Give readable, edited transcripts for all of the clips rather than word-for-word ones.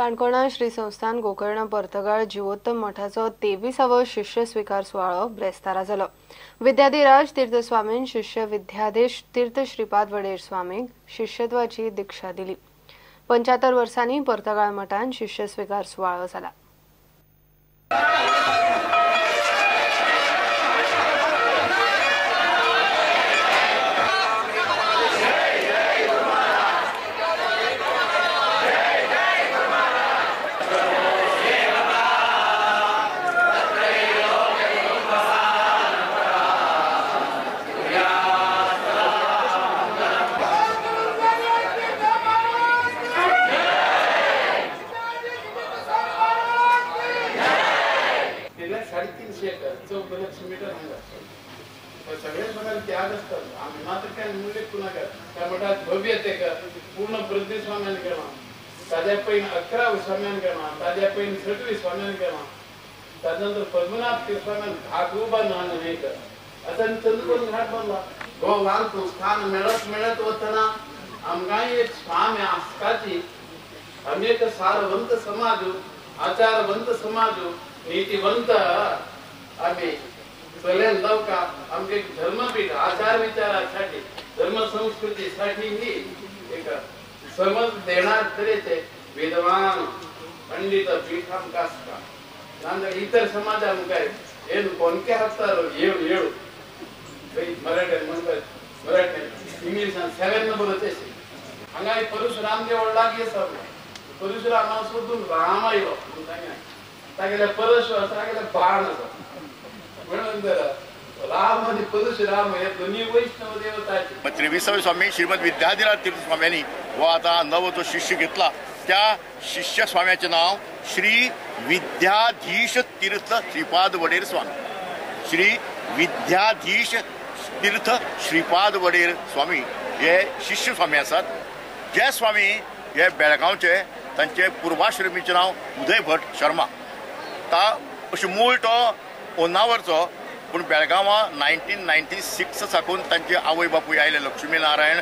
काणकोणा श्री संस्थान गोकर्ण पर्तगाळ जीवोत्तम मठाचो 23वा शिष्य स्वीकार सुवाळो ब्रेस्तारा जालो। विद्याधिराज तीर्थस्वामीन शिष्य विद्याधीश तीर्थ श्रीपाद वडेर स्वामीक शिष्यत्वाची दीक्षा दिली। 75 वर्सांनी पर्तगाळ मठान शिष्य स्वीकार सुवाळो जाला। पूर्ण प्रदेश स्वाम्यान केला, ताज्या पैन 11 स्वाम्यान केला, ताज्या पैन 26 स्वाम्यान केला, त्यानंतर पद्मनाभ तीर्थस्वाम्यान घाट उभा नाही कर आता चंद्रपूर घाट बांधला। गोवान संस्थान मिळत वतना आमगाई एक स्वामी आस्काची अनेक सारवंत समाज, आचारवंत समाज, नीतिवंत आम्ही चलेल लवका आमचे धर्मपीठ आचार विचारासाठी धर्म संस्कृतीसाठी ही एक समज देणार तऱ्हेचे विद्वान पंडित पीठ आमकां आसता। इतर समाजान काय हे कोणके हत्तार येऊ मराठ्यान म्हणतात मराठ्यान इंग्लिशान 7 नंबर असे हांगा परशुराम देवळ लागीं आसा। परशुरामा सोदून राम आयलो तागेले परशु आसा तागेले बाण आसा म्हणून राम आणि परशुराम हे दोन्ही वैष्णव देवताचे। 23वे स्वामी श्रीमद विद्याधिराज तीर्थ स्वाम्यांनी व आता नवो तो शिष्य घेतला। त्या शिष्य स्वाम्याचे नाव श्री विद्याधीश तीर्थ श्रीपाद वडेर स्वामी। श्री विद्याधीश तीर्थ श्रीपाद वडेर स्वामी हे शिष्य स्वामी आसात। जे स्वामी हे बेळगांवचे, तांचे पूर्वाश्रमीचे नाव उदय भट शर्मा। ता अशी मूळ तो ओनावरचो, पूण बेळगांवा 1996 साकून तांचे आवय बापूय आयले लक्ष्मी नारायण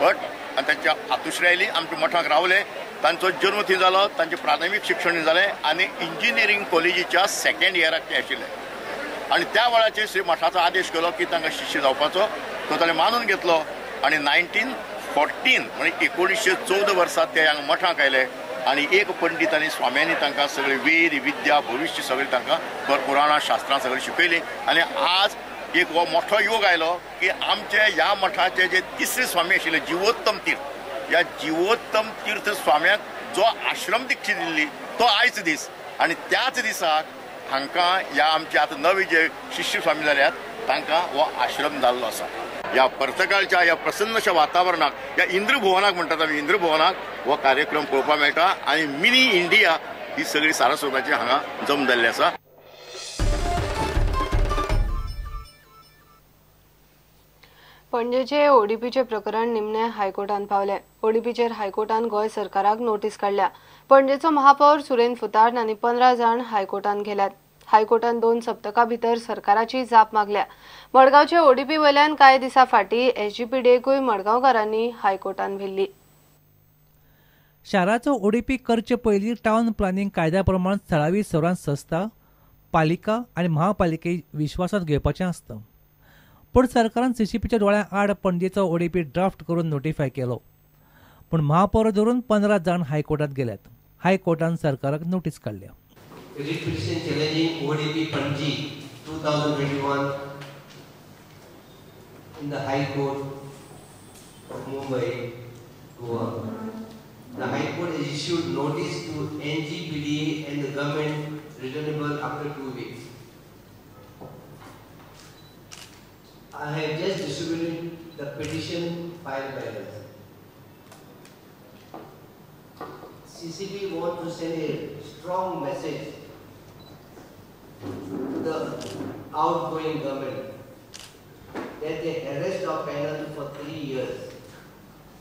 भट आनी तांच्या आतुश्री आयली, आमच्या मठाक रावले। तांचो जन्म थंय जालो, तांचे प्राथमीक शिक्षण जालें आनी इंजिनियरींग कॉलेजीच्या 2nd इयराक ते आशिल्ले। आनी त्या वेळाचेर श्री मठाचो आदेश केलो की तांकां शिष्य जावपाचो, तो ताणें मानून घेतलो आनी 1914 म्हणजे 1914 वर्सा ते हांगा मठाक आयले आनी एक पंडित आनी स्वाम्यांनी तांकां सगळी वेद विद्या भविश्य सगळी तांकां पुराणां शास्त्रां सगळी शिकयली। आनी आज एक हो मोठो योग आयलो की आमचे ह्या मठाचे जे 3रे स्वामी आशिल्ले जीवोत्तम तीर्थ, ह्या जीवोत्तम तीर्थ स्वाम्याक जो आश्रम दीक्षा दिल्ली तो आयज दीस आनी त्याच दिसाक हांकां ह्या आमचे आतां नवे जे शिष्य स्वामी जाल्यात तांकां हो आश्रम जाल्लो आसा। ह्या पर्तगाळच्या ह्या प्रसन्नशा वातावरणाक, ह्या इंद्रभुवनाक म्हणटात आमी, इंद्रभुवनाक हो कार्यक्रम पळोवपाक मेळटा आनी मिनी इंडिया ही सगळी सारस्वताची हांगा जम जाल्ली आसा। पणजेचे ओडीपीचे प्रकरण निमणे हायकोर्टान पावले। ओडीपीचेर हायकोर्टान गोंय सरकाराक नोटीस काडल्या। पणजेचो महापौर सुरेन फुतार आनी 15 जाण हायकोर्टान गेल्यात। हायकोर्टान 2 सप्तकां भितर सरकाराची जाप मागल्या। मडगांवचे ओडीपी वयल्यान कांय दिसा फाटीं एसजीपीडीएकूय मडगांवकारांनी हायकोर्टान व्हेल्ली। शाराचो ओडीपी करचे पयलीं टावन प्लॅनिंग कायद्या प्रमाण थळावी सौरान संस्था, पालिका आनी महापालिके विश्वासात घेवपाचें आसता। पूण सरकारान सीसीपीच्या दोळ्या आड पणजेचो ओडीपी ड्राफ्ट करून नोटिफाय केलो, पूण महापौर धरून 15 जाण हायकोर्टात गेल्यात। हायकोर्टान सरकाराक नोटीस काडल्या। Petition challenging ODP Panji 2021 in the High Court of Mumbai, Goa. The High Court has issued notice to NGPDA and the government returnable after 2 weeks. I have just distributed the petition filed by us. CCP want to send a strong message to the outgoing government that they arrest our panel for 3 years.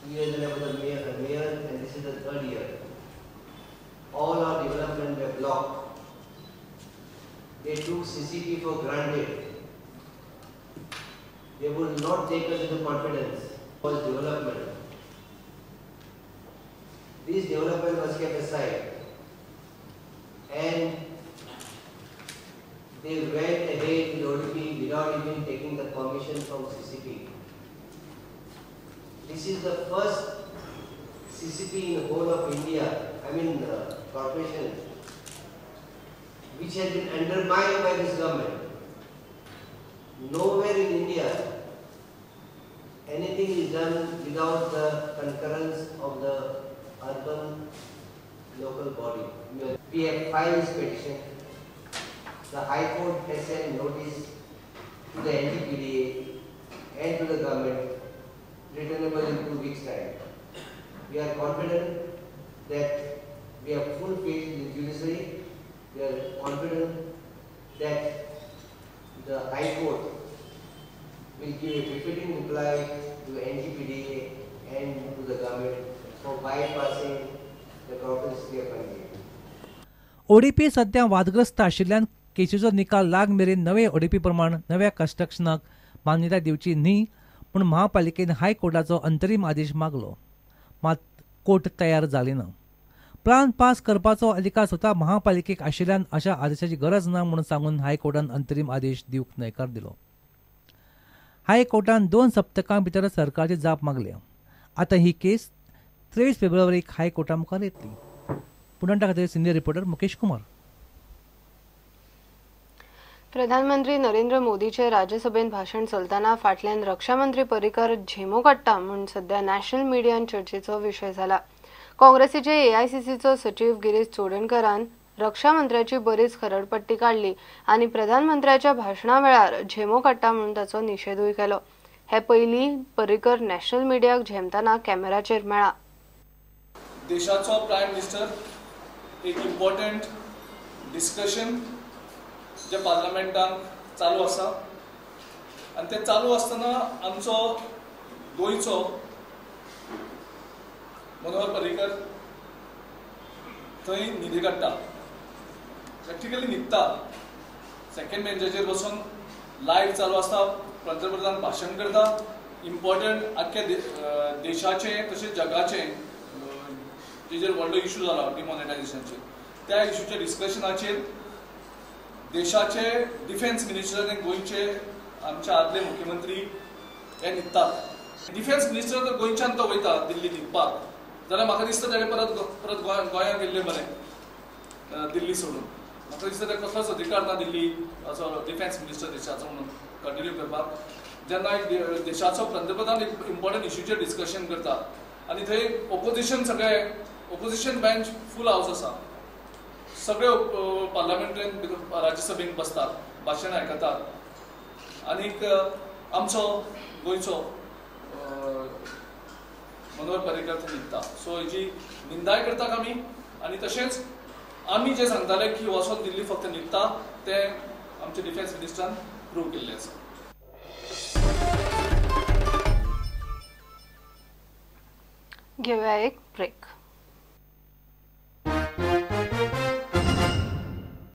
2 years and I was the mayor and this is the 3rd year. All our development were blocked. They took CCP for granted. They would not take us into confidence. Was development. This development was kept aside. and they went ahead with ODP without even taking the permission from CCP. This is the first CCP in the whole of India, corporation, which has been undermined by this government. Nowhere in India anything is done without the concurrence of the urban local body. We have filed this petition. The High Court has sent notice to the NTPDA and to the government, returnable in 2 weeks' time. We are confident that we have full faith in the judiciary. We are confident that the High Court will give a befitting reply to NTPDA and to the government for bypassing the corporate of India. O D P सध्या वादग्रस्त आशिल्ल्यान केसीचो निकाल लाग मेरेन नवे ODP प्रमाण नव्या कन्स्ट्रक्शनाक मान्यताय दिवची न्ही म्हूण महापालिकेन हायकोर्टाचो अंतरीम आदेश मागलो, मात कोर्ट तयार जाली ना. प्लान पास करपाचो अधिकार स्वता महापालिकेक आशिल्ल्यान अशा आदेशाची गरज ना म्हणून सांगून हायकोर्टान अंतरीम आदेश दिवंक न्हयकार दिलो. हायकोर्टान 2 सप्तकां भितर सरकारची जाप मागली. आतां ही केस 23 फेब्रुवारीक हायकोर्टा मुखार येतली. पुणेंटा खातीर सिनियर रिपोर्टर मुकेश कुमार. प्रधानमंत्री नरेंद्र मोदीचे राज्यसभेत भाषण चलताना फाटल्यान रक्षा मंत्री पर्रीकर झेमो काडटा म्हणून सध्या नॅशनल मिडियान चर्चेचो विषय झाला. काँग्रेसीचे एआयसीसीचो सचिव गिरीश चोडणकरान रक्षा मंत्र्याची बरीच खरडपट्टी काढली आणि प्रधानमंत्र्याच्या भाषणा वेळार झेमो काडटा म्हणून ताचो निषेधूय केलो. हे पयली पर्रीकर नॅशनल मिडियाक झेमताना कॅमेराचेर मेळ्ळा. देशाचो प्रायम मिनिस्टर एक इम्पॉर्टंट डिस्कशन जे पार्लमेंटान चालू आसा आणि ते चालू असताना आमचो गोयचो मनोहर पर्रीकर थंय न्हिदे काडटा, प्रॅक्टिकली न्हिदता. सेकंड बेंचाचेर बसून लायव्ह चालू आसता, पंतप्रधान भाशण करता. इम्पॉर्टंट आख्या देशाचे तशेंच जगाचे जेजेर व्हडलो इश्यू जाला डिमॉनिटायझेशनाचेर, त्या इश्यूच्या डिस्कशनाचेर देशाचे डिफेन्स मिनिस्टर आनी गोंयचे आमचे आदले मुख्यमंत्री हे न्हिदतात. डिफेन्स मिनिस्टर जर गोंयच्यान तो वयता दिल्ली न्हिदपाक, जाल्यार म्हाका दिसता ताणें परत गोंयांत गेल्लें बरें दिल्ली सोडून. म्हाका दिसता ताका कसलोच अधिकार ना दिल्ली असो डिफेन्स मिनिस्टर देशाचो म्हणून कंटिन्यू करपाक. जेन्ना एक देशाचो पंतप्रधान एक इम्पॉर्टंट इश्यूचेर डिस्कशन करता आनी थंय ओपोजिशन बेंच फूल हावस आसा, सगळे पार्लमेंटान राज्यसभेन बसतात, भाशण आयकतात आनीक आमचो गोंयचो मनोहर पर्रीकर थंय न्हिदता. सो हेजी निंदाय करतात आमी आनी तशेंच आमी जे सांगताले की वचोन दिल्ली फक्त न्हिदता ते आमचे डिफेन्स मिनिस्टरान प्रूव केल्लें आसा. घेऊया एक ब्रेक.